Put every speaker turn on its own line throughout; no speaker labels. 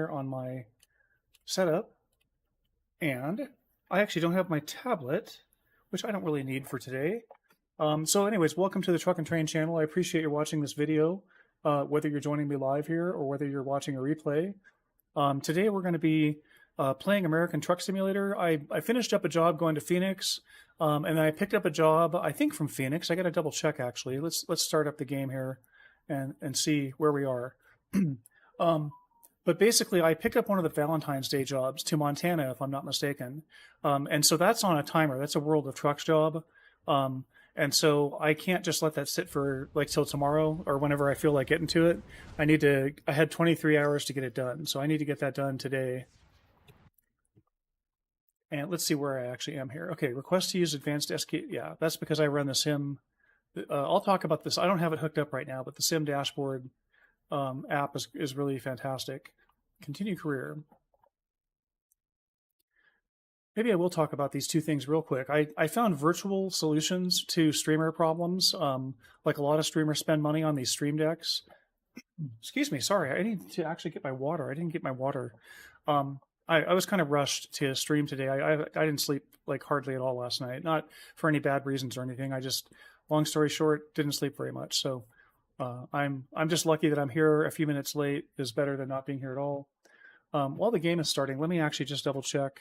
on my setup, and I actually don't have my tablet, which I don't really need for today. So anyways, welcome to the Truck and Train channel. I appreciate you watching this video, whether you're joining me live here or whether you're watching a replay. Today we're going to be playing American Truck Simulator. I finished up a job going to Phoenix, and then I picked up a job, I think from Phoenix. I got to double check actually. Let's start up the game here and see where we are. But basically, I picked up one of the Valentine's Day jobs to Montana, if I'm not mistaken. And so that's on a timer. That's a World of Trucks job. And so I can't just let that sit for like till tomorrow or whenever I feel like getting to it. I had 23 hours to get it done. So I need to get that done today. And let's see where I actually am here. Okay, request to use advanced SK. Yeah, that's because I run the sim. I'll talk about this. I don't have it hooked up right now, but the sim dashboard app is really fantastic. Continue career. Maybe I will talk about these two things real quick. I found virtual solutions to streamer problems. Like a lot of streamers spend money on these stream decks. Excuse me, sorry, I need to actually get my water. I didn't get my water. I was kind of rushed to stream today. I didn't sleep like hardly at all last night. Not for any bad reasons or anything. I just, long story short, didn't sleep very much. So I'm just lucky that I'm here a few minutes late is better than not being here at all. While the game is starting, let me actually just double check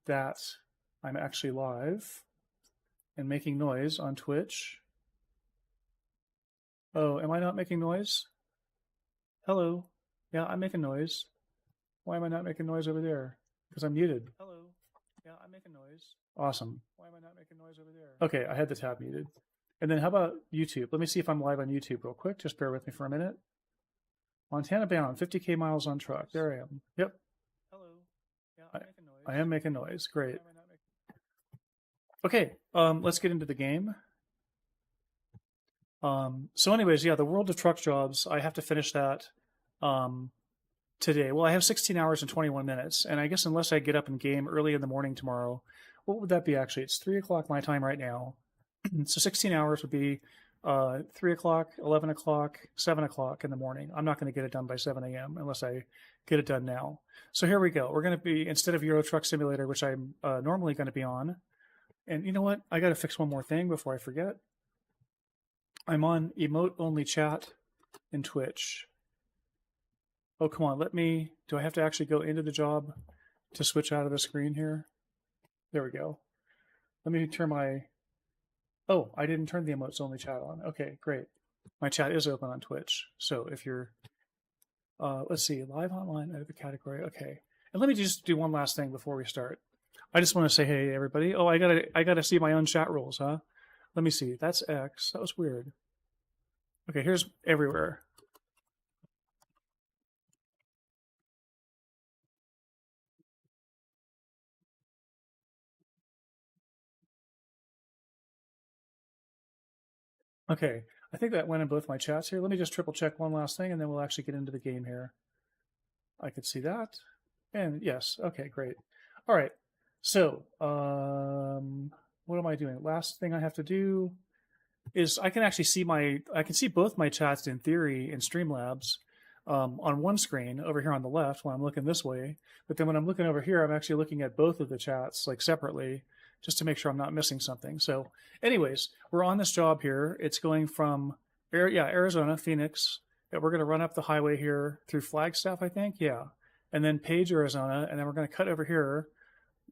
that I'm actually live and making noise on Twitch. Oh, am I not making noise? Hello. Yeah, I'm making noise. Why am I not making noise over there? Because I'm muted. Hello. Yeah, I'm making noise. Awesome. Why am I not making noise over there? Okay, I had the tab muted. And then how about YouTube? Let me see if I'm live on YouTube real quick. Just bear with me for a minute. Montana bound, 50K miles on truck. There I am. Yep. Hello. Yeah, I'm making noise. I am making noise. Great. Okay, let's get into the game. So anyways, yeah, the World of Truck jobs, I have to finish that today. Well, I have 16 hours and 21 minutes. And I guess unless I get up and game early in the morning tomorrow, what would that be actually? It's 3 o'clock my time right now. So 16 hours would be 3 o'clock, 11 o'clock, 7 o'clock in the morning. I'm not going to get it done by 7 a.m. unless I get it done now. So here we go. We're going to be, instead of Euro Truck Simulator, which I'm normally going to be on. And you know what? I got to fix one more thing before I forget. I'm on emote-only chat in Twitch. Oh, come on. Do I have to actually go into the job to switch out of the screen here? There we go. Let me turn my... Oh, I didn't turn the emotes only chat on. Okay, great. My chat is open on Twitch. So if you're, let's see, live online out of the category. Okay. And let me just do one last thing before we start. I just want to say, hey, everybody. Oh, I gotta see my own chat rules, huh? Let me see. That's X. That was weird. Okay, here's everywhere. Okay, I think that went in both my chats here. Let me just triple check one last thing and then we'll actually get into the game here. I could see that. And yes, okay, great. All right, so what am I doing? Last thing I have to do is I can see both my chats in theory in Streamlabs on one screen over here on the left when I'm looking this way. But then when I'm looking over here, I'm actually looking at both of the chats like separately, just to make sure I'm not missing something. So anyways, we're on this job here. It's going from Arizona, Phoenix. We're going to run up the highway here through Flagstaff, I think. Yeah. And then Page, Arizona. And then we're going to cut over here.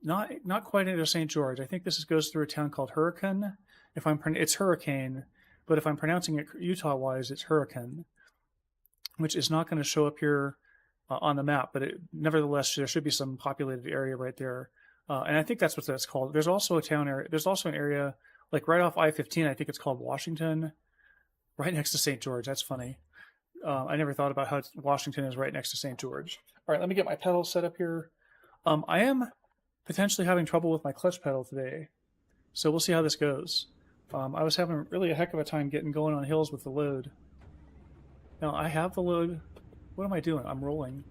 Not quite into St. George. I think this goes through a town called Hurricane. It's Hurricane, but if I'm pronouncing it Utah-wise, it's Hurricane, which is not going to show up here on the map. But nevertheless, there should be some populated area right there. And I think that's what that's called. There's also a town area. There's also an area like right off I-15. I think it's called Washington, right next to St. George. That's funny. I never thought about how Washington is right next to St. George. All right, let me get my pedals set up here. I am potentially having trouble with my clutch pedal today, so we'll see how this goes. I was having really a heck of a time getting going on hills with the load. Now I have the load. What am I doing? I'm rolling.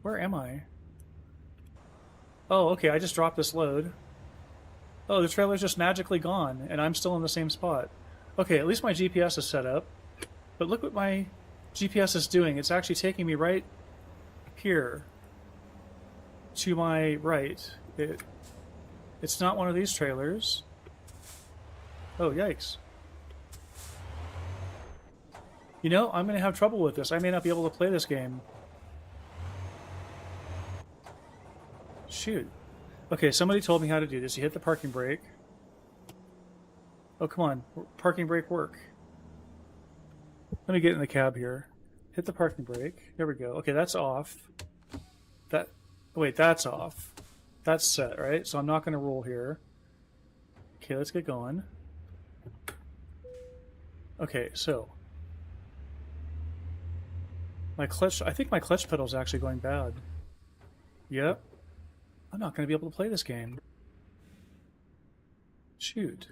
Where am I? Oh, okay, I just dropped this load. Oh, the trailer's just magically gone, and I'm still in the same spot. Okay, at least my GPS is set up. But look what my GPS is doing. It's actually taking me right here. to my right. It's not one of these trailers. Oh, yikes. You know, I'm going to have trouble with this. I may not be able to play this game. Shoot. Okay, somebody told me how to do this. You hit the parking brake. Oh, come on. Parking brake work. Let me get in the cab here. Hit the parking brake. There we go. Okay, that's off. Wait, that's off. That's set, right? So I'm not going to roll here. Okay, let's get going. Okay, so my clutch, I think my clutch pedal is actually going bad. Yep. I'm not going to be able to play this game. Shoot.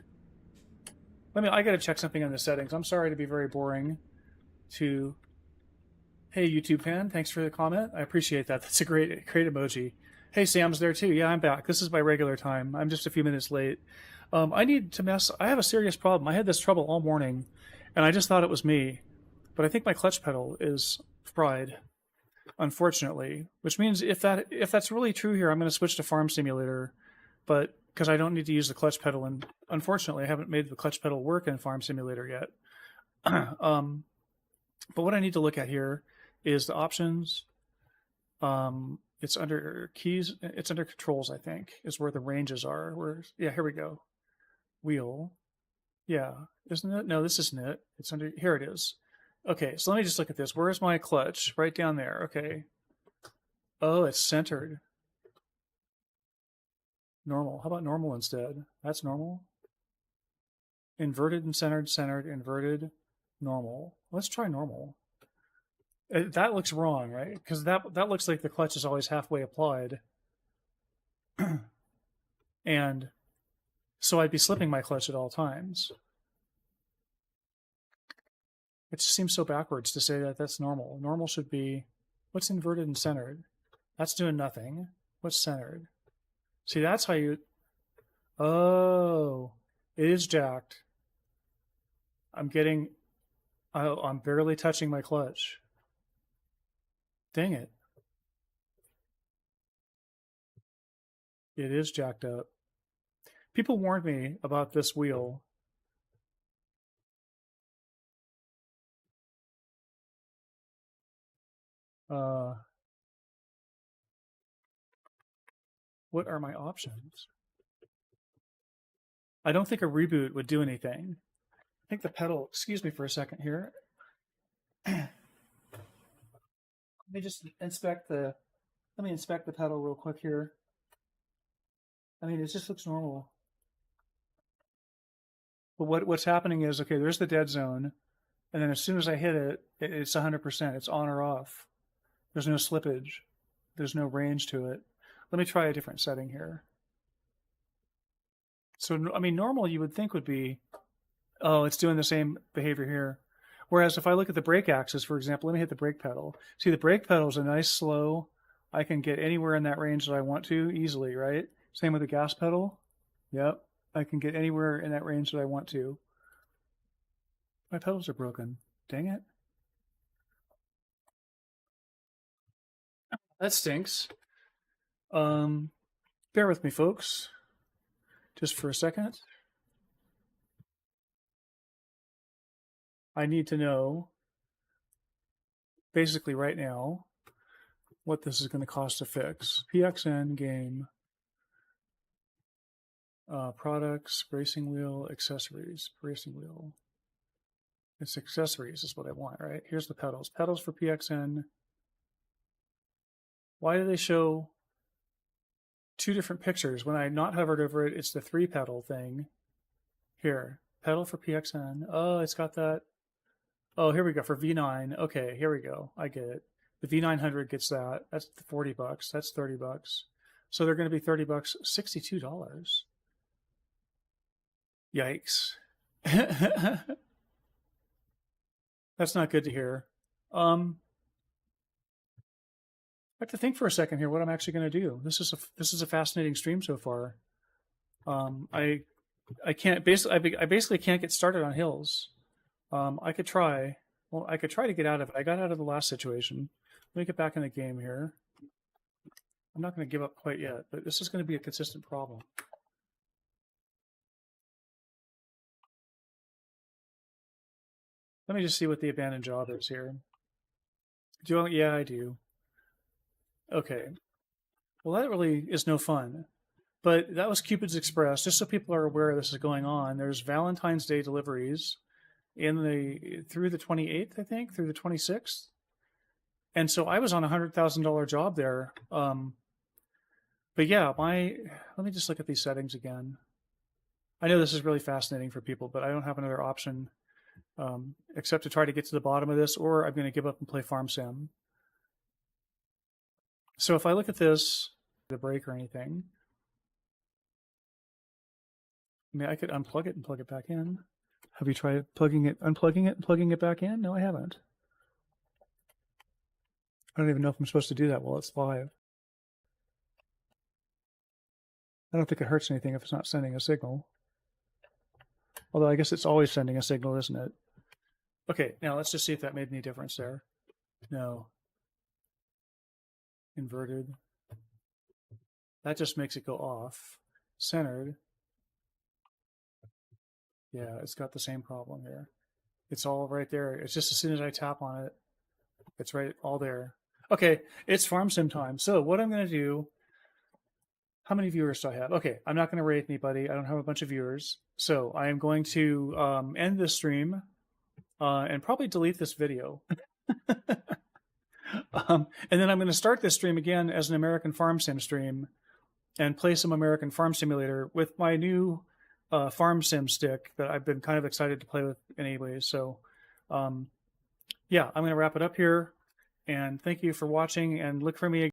I got to check something on the settings. I'm sorry to be very boring to... Hey, YouTube fan, thanks for the comment. I appreciate that. That's a great emoji. Hey, Sam's there too. Yeah, I'm back. This is my regular time. I'm just a few minutes late. I need to I have a serious problem. I had this trouble all morning, and I just thought it was me. But I think my clutch pedal is fried, unfortunately. Which means if that's really true here, I'm going to switch to Farm Simulator. But because I don't need to use the clutch pedal, and unfortunately, I haven't made the clutch pedal work in Farm Simulator yet. But what I need to look at here is the options. It's under keys. It's under controls, I think, is where the ranges are. Yeah, here we go. Wheel. Yeah, isn't it? No, this isn't it. It's under, here it is. Okay, so let me just look at this. Where's my clutch? Right down there. Okay. Oh, it's centered. Normal. How about normal instead? That's normal. Inverted and centered, centered, inverted, normal. Let's try normal. That looks wrong, right? Because that looks like the clutch is always halfway applied. And so I'd be slipping my clutch at all times. It just seems so backwards to say that that's normal. Normal should be, what's inverted and centered? That's doing nothing. What's centered? See, that's how you... Oh, it is jacked. I'm barely touching my clutch. Dang it. It is jacked up. People warned me about this wheel. What are my options? I don't think a reboot would do anything. I think the pedal, excuse me for a second here. Let me just inspect the pedal real quick here. I mean, it just looks normal. But what's happening is, okay, there's the dead zone, and then as soon as I hit it, it's 100%. It's on or off. There's no slippage. There's no range to it. Let me try a different setting here. So, I mean, normal you would think would be, oh, it's doing the same behavior here. Whereas if I look at the brake axis, for example, let me hit the brake pedal. See, the brake pedal is a nice slow. I can get anywhere in that range that I want to easily, right? Same with the gas pedal. Yep, I can get anywhere in that range that I want to. My pedals are broken. Dang it. That stinks. Bear with me, folks. Just for a second. I need to know, basically right now, what this is going to cost to fix. PXN game, products, racing wheel, accessories, racing wheel. It's accessories is what I want, right? Here's the pedals. Pedals for PXN. Why do they show two different pictures? When I not hovered over it, it's the 3-pedal thing. Here, pedal for PXN. Oh, it's got that. Oh, here we go for V9. Okay, here we go. I get it. The V900 gets that. That's $40. That's $30. So they're going to be $30, $62. Yikes. That's not good to hear. I have to think for a second here what I'm actually going to do. This is a fascinating stream so far. I basically can't get started on hills. I could try. Well, I could try to get out of it. I got out of the last situation. Let me get back in the game here. I'm not going to give up quite yet, but this is going to be a consistent problem. Let me just see what the abandoned job is here. Yeah, I do. Okay. Well, that really is no fun. But that was Cupid's Express. Just so people are aware this is going on, there's Valentine's Day deliveries through the 28th, I think, through the 26th. And so I was on a $100,000 job there. But yeah, let me just look at these settings again. I know this is really fascinating for people, but I don't have another option except to try to get to the bottom of this, or I'm going to give up and play Farm Sim. So if I look at this, the break or anything, I mean, I could unplug it and plug it back in. Have you tried unplugging it, and plugging it back in? No, I haven't. I don't even know if I'm supposed to do that while it's live. I don't think it hurts anything if it's not sending a signal. Although I guess it's always sending a signal, isn't it? Okay, now let's just see if that made any difference there. No. Inverted. That just makes it go off. Centered. Yeah, it's got the same problem here. It's all right there. It's just as soon as I tap on it, it's right all there. Okay, it's Farm Sim time. So what I'm going to do, how many viewers do I have? Okay, I'm not going to rate anybody. I don't have a bunch of viewers. So I am going to end this stream and probably delete this video. And then I'm going to start this stream again as an American Farm Sim stream and play some American Farm Simulator with my new Farm Sim stick that I've been kind of excited to play with anyway. So yeah, I'm going to wrap it up here. And thank you for watching, and look for me again.